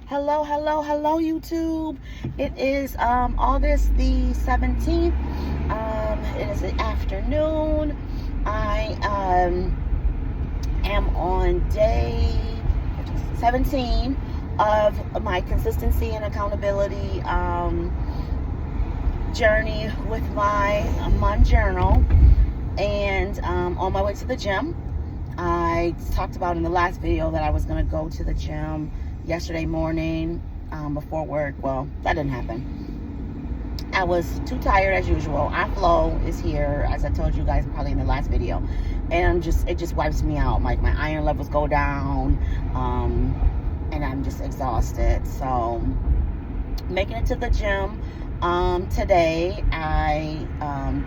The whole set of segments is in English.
Hello, YouTube. It is August the 17th. It is the afternoon. I am on day 17 of my consistency and accountability journey with my Mounjaro, and on my way to the gym. I talked about in the last video that I was going to go to the gym yesterday morning before work. Well, that didn't happen. I was too tired as usual. iFlow is here, as I told you guys probably in the last video, and it just wipes me out. Like, my iron levels go down, and I'm just exhausted. So making it to the gym today. I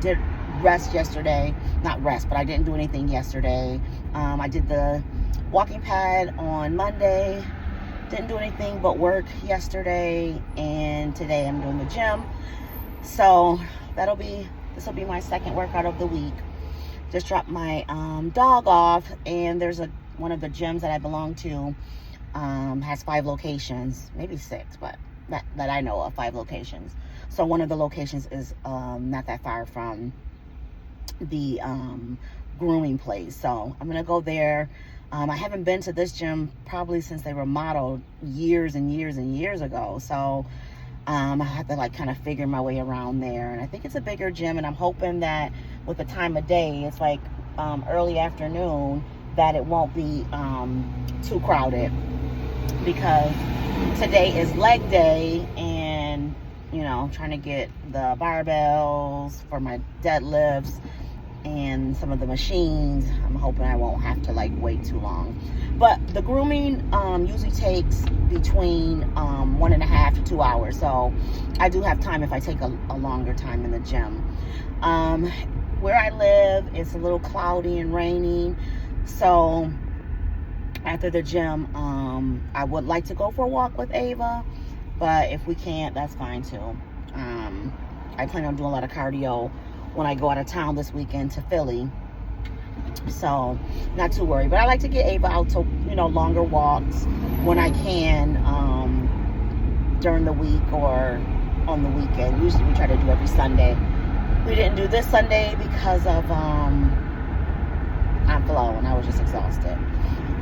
did rest yesterday. Not rest, but I didn't do anything yesterday. I did the walking pad on Monday. Didn't do anything but work yesterday, and today I'm doing the gym. So this will be my second workout of the week. Just dropped my dog off, and there's one of the gyms that I belong to has 5 locations, maybe 6, but that I know of, 5 locations. So one of the locations is not that far from the grooming place, so I'm gonna go there. I haven't been to this gym probably since they remodeled years and years and years ago, so I have to kind of figure my way around there. And I think it's a bigger gym, and I'm hoping that with the time of day, it's like early afternoon, that it won't be too crowded, because today is leg day, and trying to get the barbells for my deadlifts and some of the machines. I'm hoping I won't have to wait too long. But the grooming usually takes between 1.5 to 2 hours, so I do have time if I take a longer time in the gym. Where I live, it's a little cloudy and raining, so after the gym, I would like to go for a walk with Ava, but if we can't, that's fine too. I plan on doing a lot of cardio when I go out of town this weekend to Philly, so not too worried. But I like to get Ava out to longer walks when I can, during the week or on the weekend. Usually we try to do every Sunday. We didn't do this Sunday because of iFlow, and I was just exhausted.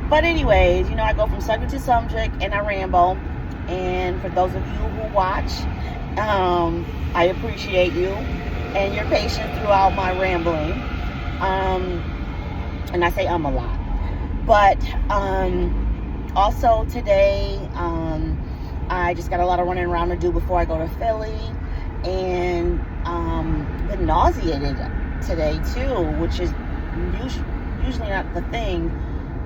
But anyways, I go from subject to subject and I ramble. And for those of you who watch, I appreciate you and your patience throughout my rambling. And I say a lot. But also today, I just got a lot of running around to do before I go to Philly, and been nauseated today too, which is usually not the thing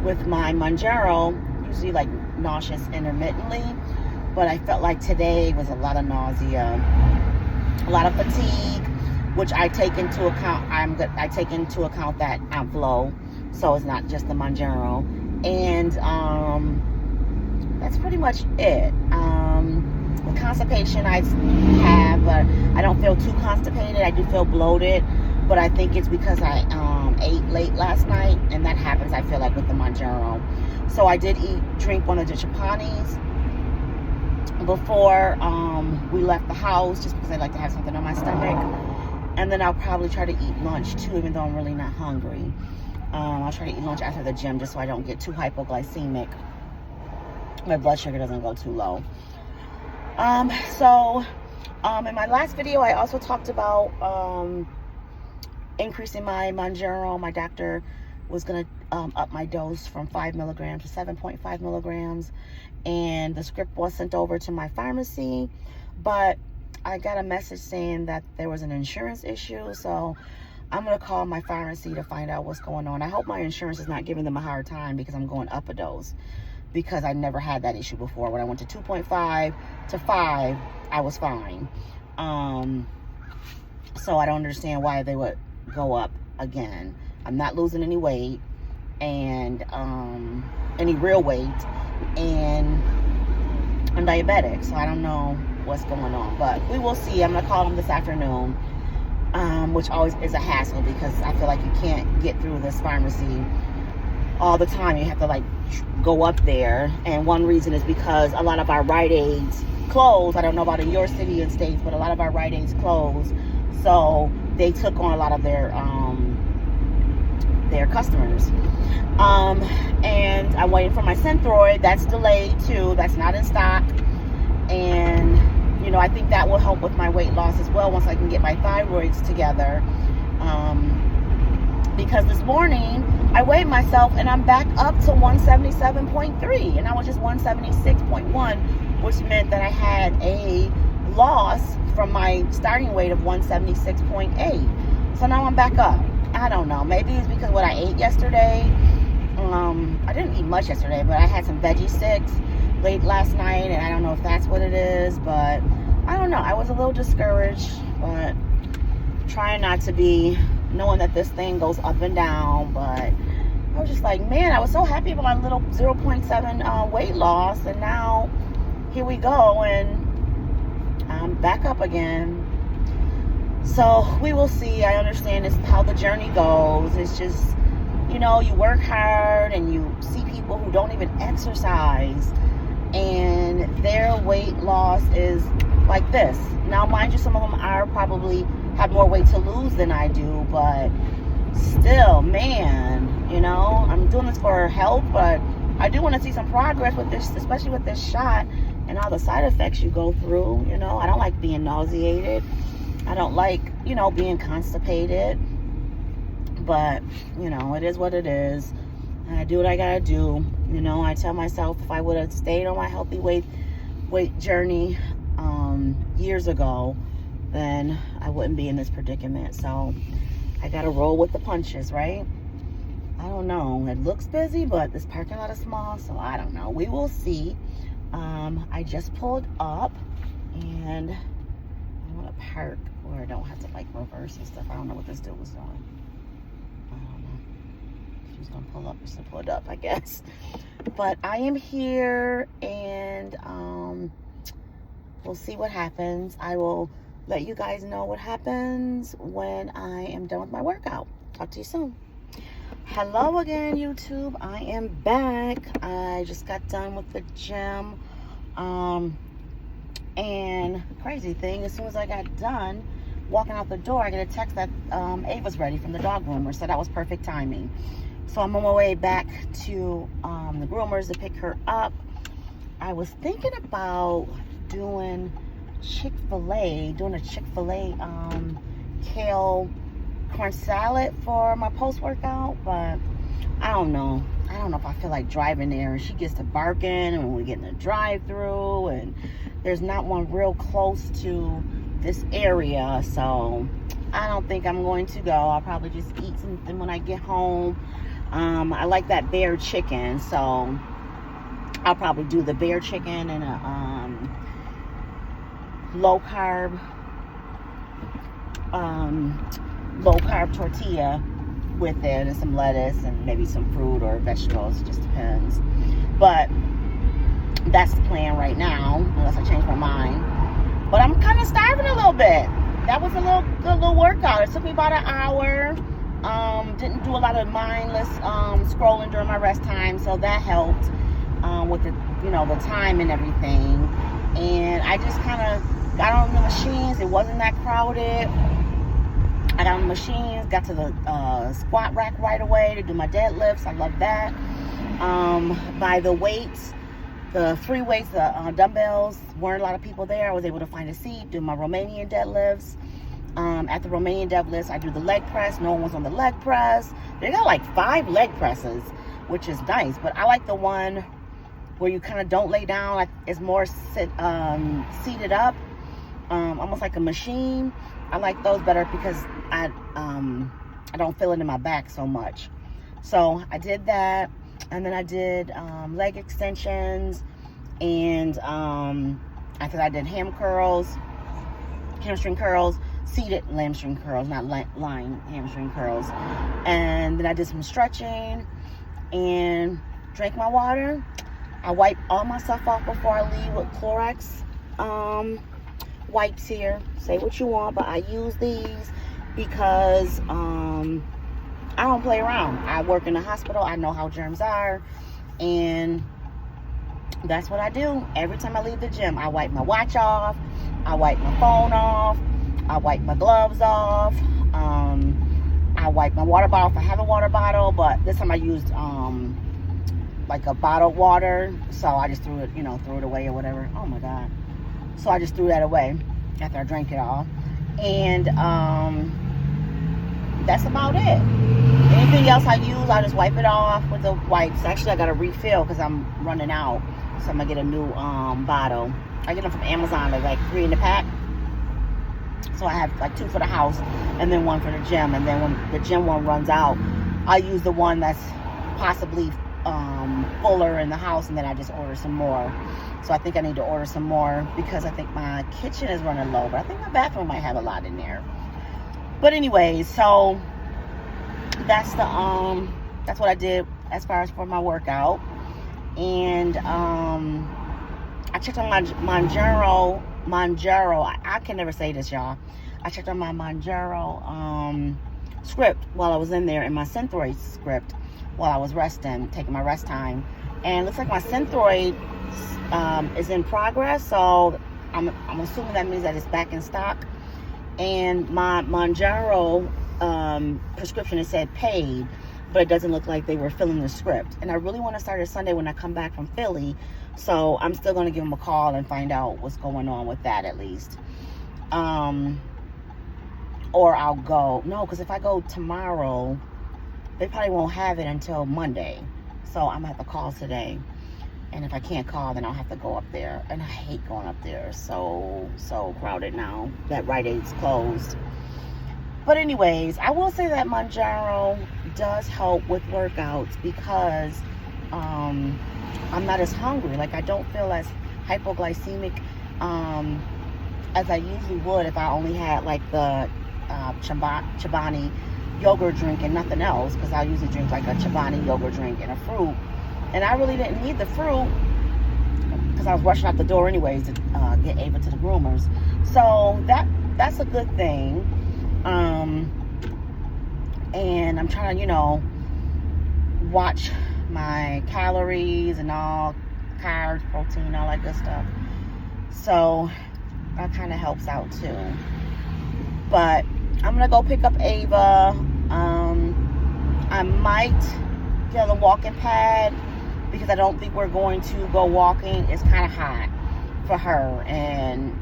with my Mounjaro. Usually nauseous intermittently, but I felt like today was a lot of nausea, a lot of fatigue, which I take into account. I take into account that iFlow, so it's not just the Mounjaro. And that's pretty much it. The constipation I have, but I don't feel too constipated. I do feel bloated, but I think it's because I ate late last night, and that happens, I feel like, with the Mounjaro. So I did drink one of the chapanis before we left the house, just because I like to have something on my stomach. And then I'll probably try to eat lunch too, even though I'm really not hungry. I'll try to eat lunch after the gym, just so I don't get too hypoglycemic. My blood sugar doesn't go too low. In my last video, I also talked about increasing my Mounjaro. My doctor was going to up my dose from 5 milligrams to 7.5 milligrams. And the script was sent over to my pharmacy. But I got a message saying that there was an insurance issue. So I'm going to call my pharmacy to find out what's going on. I hope my insurance is not giving them a hard time, because I'm going up a dose. Because I never had that issue before. When I went to 2.5 to 5, I was fine. So I don't understand why they would go up again. I'm not losing any weight, and any real weight, and I'm diabetic, so I don't know what's going on, but we will see. I'm gonna call them this afternoon, which always is a hassle, because I feel like you can't get through this pharmacy all the time. You have to go up there. And one reason is because a lot of our Rite Aids closed. I don't know about in your city and states, but a lot of our Rite Aids closed. So they took on a lot of their customers. And I'm waiting for my Synthroid. That's delayed too. That's not in stock. And you know, I think that will help with my weight loss as well once I can get my thyroids together. Because this morning I weighed myself and I'm back up to 177.3, and I was just 176.1, which meant that I had a loss from my starting weight of 176.8. So now I'm back up. I don't know. Maybe it's because what I ate yesterday. I didn't eat much yesterday, but I had some veggie sticks late last night, and I don't know if that's what it is, but I don't know. I was a little discouraged, but trying not to be, knowing that this thing goes up and down. But I was just like, man, I was so happy about my little 0.7 weight loss, and now here we go, and I'm back up again. So we will see. I understand it's how the journey goes. It's just, you know, you work hard and you see people who don't even exercise and their weight loss is like this. Now, mind you, some of them are probably have more weight to lose than I do, but still, man, you know, I'm doing this for health, but I do want to see some progress with this, especially with this shot and all the side effects you go through. You know, I don't like being nauseated. I don't like, you know, being constipated, but, you know, it is what it is. I do what I gotta do. You know, I tell myself if I would have stayed on my healthy weight journey years ago, then I wouldn't be in this predicament. So I gotta roll with the punches, right? I don't know. It looks busy, but this parking lot is small, so I don't know. We will see. I just pulled up, and I want to park where I don't have to like reverse and stuff. I don't know what this dude was doing. I don't know. She was gonna pull up, just to pull it up, I guess. But I am here, and we'll see what happens. I will let you guys know what happens when I am done with my workout. Talk to you soon. Hello again, YouTube. I am back. I just got done with the gym. And crazy thing, as soon as I got done walking out the door, I get a text that Ava's ready from the dog groomer. So that was perfect timing. So I'm on my way back to the groomers to pick her up. I was thinking about doing a Chick-fil-A kale corn salad for my post-workout, but I don't know if I feel like driving there. And she gets to barking, and when we get in the drive-through, and there's not one real close to this area, so I don't think I'm going to go. I'll probably just eat something when I get home. I like that bear chicken, so I'll probably do the bear chicken and a low carb tortilla with it, and some lettuce and maybe some fruit or vegetables. It just depends. But that's the plan right now, unless I change my mind. But I'm kind of starving a little bit. That was a good little workout. It took me about an hour. Didn't do a lot of mindless scrolling during my rest time, so that helped with the, you know, the time and everything. And I just kind of got on the machines. It wasn't that crowded. I got on the machines, got to the squat rack right away to do my deadlifts. I love that. By the weights, the free weights, the dumbbells, weren't a lot of people there. I was able to find a seat, do my Romanian deadlifts. At the Romanian deadlifts, I do the leg press. No one was on the leg press. They got like 5 leg presses, which is nice. But I like the one where you kind of don't lay down. Like it's more seated up, almost like a machine. I like those better because I don't feel it in my back so much. So I did that, and then I did leg extensions, and after that I did hamstring curls, seated hamstring curls, not lying hamstring curls. And then I did some stretching and drank my water. I wipe all my stuff off before I leave with Clorox wipes here. Say what you want, but I use these because I don't play around. I work in the hospital. I know how germs are. And that's what I do. Every time I leave the gym, I wipe my watch off, I wipe my phone off, I wipe my gloves off, I wipe my water bottle if I have a water bottle, but this time I used like a bottled water, so I just threw it, threw it away or whatever. Oh my God. So I just threw that away after I drank it all. And that's about it. Anything else I use, I just wipe it off with the wipes. Actually, I got to refill because I'm running out. So I'm going to get a new bottle. I get them from Amazon. They're like 3 in the pack. So I have like 2 for the house and then 1 for the gym. And then when the gym one runs out, I use the one that's possibly fuller in the house, and then I just order some more. So I think I need to order some more because I think my kitchen is running low, but I think my bathroom might have a lot in there. But anyways, so that's what I did as far as for my workout. And I checked on my Mounjaro. I can never say this, y'all. I checked on my Mounjaro script while I was in there, and my Synthroid script while I was resting, taking my rest time. And it looks like my Synthroid is in progress, so I'm assuming that means that it's back in stock. And my Mounjaro prescription, it said paid, but it doesn't look like they were filling the script. And I really want to start it Sunday when I come back from Philly, so I'm still going to give them a call and find out what's going on with that at least. Or I'll go, no, because if I go tomorrow, they probably won't have it until Monday. So I'm going to have to call today. And if I can't call, then I'll have to go up there. And I hate going up there. So crowded now that Rite Aid's closed. But anyways, I will say that Mounjaro does help with workouts because I'm not as hungry. Like, I don't feel as hypoglycemic as I usually would if I only had like the Chobani yogurt drink and nothing else, because I usually drink like a Chobani yogurt drink and a fruit, and I really didn't need the fruit because I was rushing out the door anyways to get Ava to the groomers. So that's a good thing. And I'm trying to watch my calories and all, carbs, protein, all that good stuff, so that kind of helps out too. But I'm gonna go pick up Ava. I might get a walking pad because I don't think we're going to go walking. It's kind of hot for her, and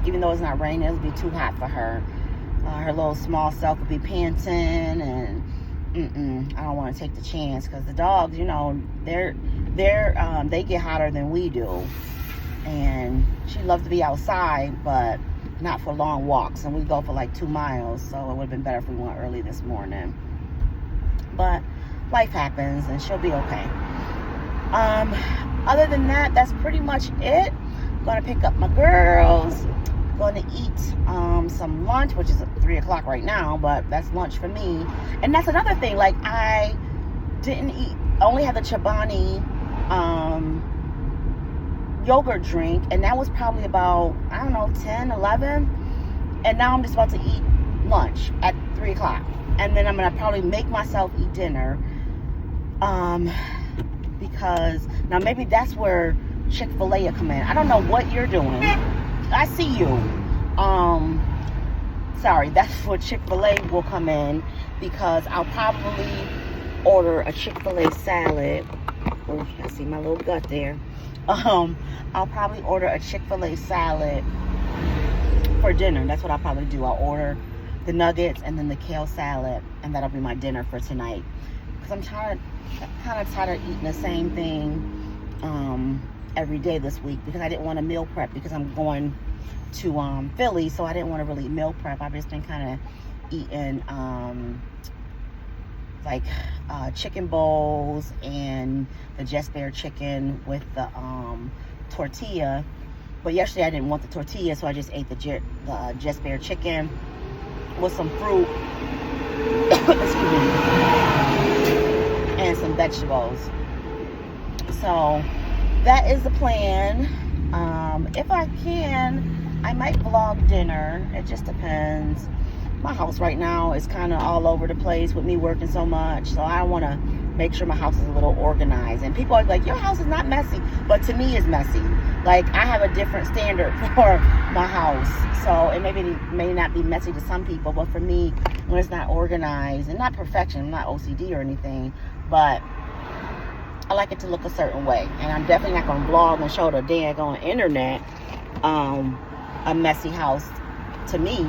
even though it's not raining, it'll be too hot for her. Her little small self will be panting, and I don't want to take the chance because the dogs, they get hotter than we do, and she loves to be outside, but not for long walks, and we go for like 2 miles, so it would have been better if we went early this morning. But life happens, and she'll be okay. Other than that, that's pretty much it. I'm gonna pick up my girls, gonna eat some lunch, which is 3 o'clock right now, but that's lunch for me. And that's another thing, like, I didn't eat, I only had the Chobani yogurt drink, and that was probably about, I don't know, 10, 11, and now I'm just about to eat lunch at 3 o'clock, and then I'm gonna probably make myself eat dinner, because now maybe that's where Chick-fil-A will come in. I don't know what you're doing. I see you. Sorry, that's where Chick-fil-A will come in, because I'll probably order a Chick-fil-A salad. Oh, I see my little gut there. I'll probably order a Chick-fil-A salad for dinner. That's what I'll probably do. I'll order the nuggets and then the kale salad, and that'll be my dinner for tonight. Because I'm kind of tired of eating the same thing every day this week, because I didn't want to meal prep because I'm going to Philly, so I didn't want to really meal prep. I've just been kind of eating like chicken bowls and the Just Bear chicken with the tortilla. But yesterday I didn't want the tortilla, so I just ate the Just Bear chicken with some fruit excuse me, and some vegetables. So that is the plan. If I can, I might vlog dinner. It just depends. My house right now is kind of all over the place with me working so much, so I don't want to make sure my house is a little organized. And people are like, your house is not messy, but to me it's messy. Like, I have a different standard for my house, so it may not be messy to some people, but for me, when it's not organized, and not perfection, I'm not OCD or anything, but I like it to look a certain way. And I'm definitely not going to vlog and show the daggone internet a messy house to me.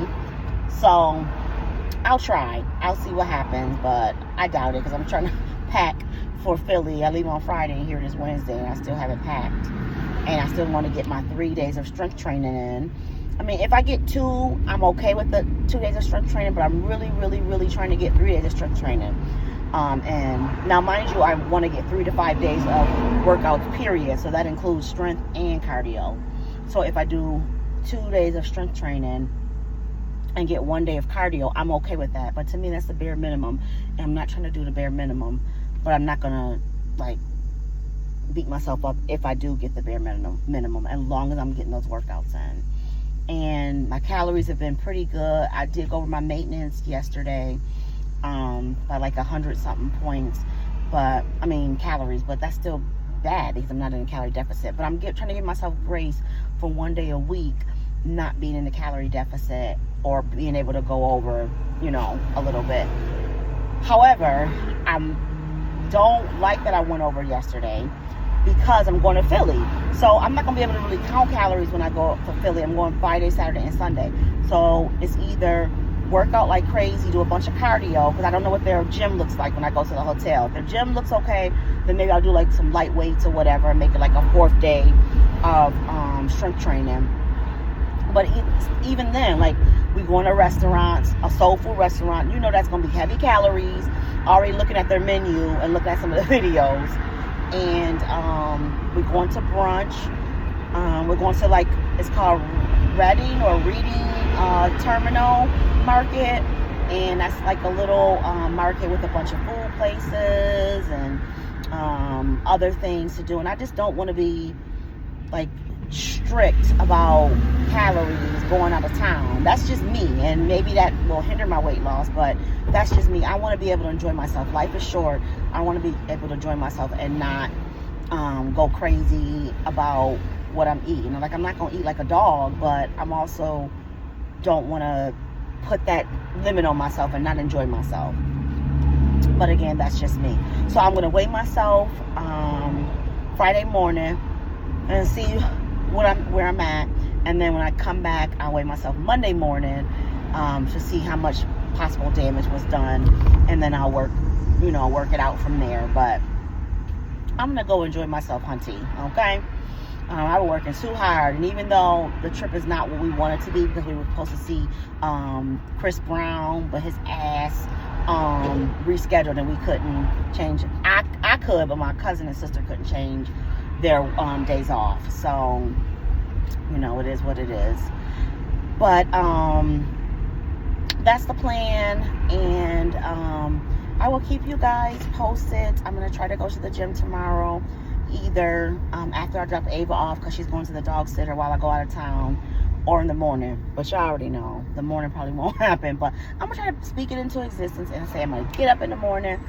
So I'll try. I'll see what happens, but I doubt it, because I'm trying to pack for Philly. I leave on Friday and here it is Wednesday, and I still haven't packed. And I still want to get my 3 days of strength training in. I mean, if I get 2, I'm okay with the 2 days of strength training, but I'm really, really, really trying to get 3 days of strength training. And now, mind you, I want to get 3 to 5 days of workouts, period. So that includes strength and cardio. So if I do 2 days of strength training and get 1 day of cardio, I'm okay with that. But to me, that's the bare minimum. And I'm not trying to do the bare minimum, but I'm not going to, like, beat myself up if I do get the bare minimum, as long as I'm getting those workouts in. And my calories have been pretty good. I did go over my maintenance yesterday by like 100 something points, but I mean calories, but that's still bad because I'm not in a calorie deficit. But I'm trying to give myself grace for 1 day a week not being in the calorie deficit, or being able to go over, a little bit. However, I don't like that I went over yesterday, because I'm going to Philly. So I'm not going to be able to really count calories when I go for Philly. I'm going Friday, Saturday, and Sunday. So it's either work out like crazy, do a bunch of cardio, because I don't know what their gym looks like when I go to the hotel. If their gym looks okay, then maybe I'll do like some light weights or whatever, and make it like a 4th day of strength training. But even then, like, we going to restaurants, a soul food restaurant, that's going to be heavy calories. Already looking at their menu and looking at some of the videos. And we're going to brunch. We're going to, like, it's called Reading Terminal Market, and that's like a little market with a bunch of food places and other things to do. And I just don't want to be like strict about calories going out of town. That's just me, and maybe that will hinder my weight loss, but that's just me. I want to be able to enjoy myself. Life is short. I want to be able to enjoy myself and not go crazy about what I'm eating. Like, I'm not going to eat like a dog, but I'm also don't want to put that limit on myself and not enjoy myself. But again, that's just me. So I'm going to weigh myself Friday morning and see where I'm at. And then when I come back, I'll weigh myself Monday morning to see how much possible damage was done. And then I'll work it out from there. But I'm going to go enjoy myself hunting, okay? I've been working too hard. And even though the trip is not what we want it to be, because we were supposed to see Chris Brown, but his ass rescheduled and we couldn't change it. I could, but my cousin and sister couldn't change their days off. So, it is what it is. But that's the plan. And I will keep you guys posted. I'm going to try to go to the gym tomorrow, either after I drop Ava off, because she's going to the dog sitter while I go out of town, or in the morning. But you already know the morning probably won't happen, but I'm gonna try to speak it into existence and say I'm gonna get up in the morning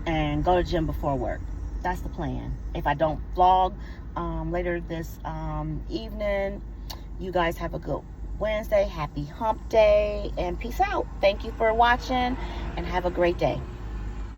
and go to the gym before work. That's the plan. If I don't vlog later this evening, you guys have a good Wednesday. Happy hump day, and peace out. Thank you for watching, and have a great day.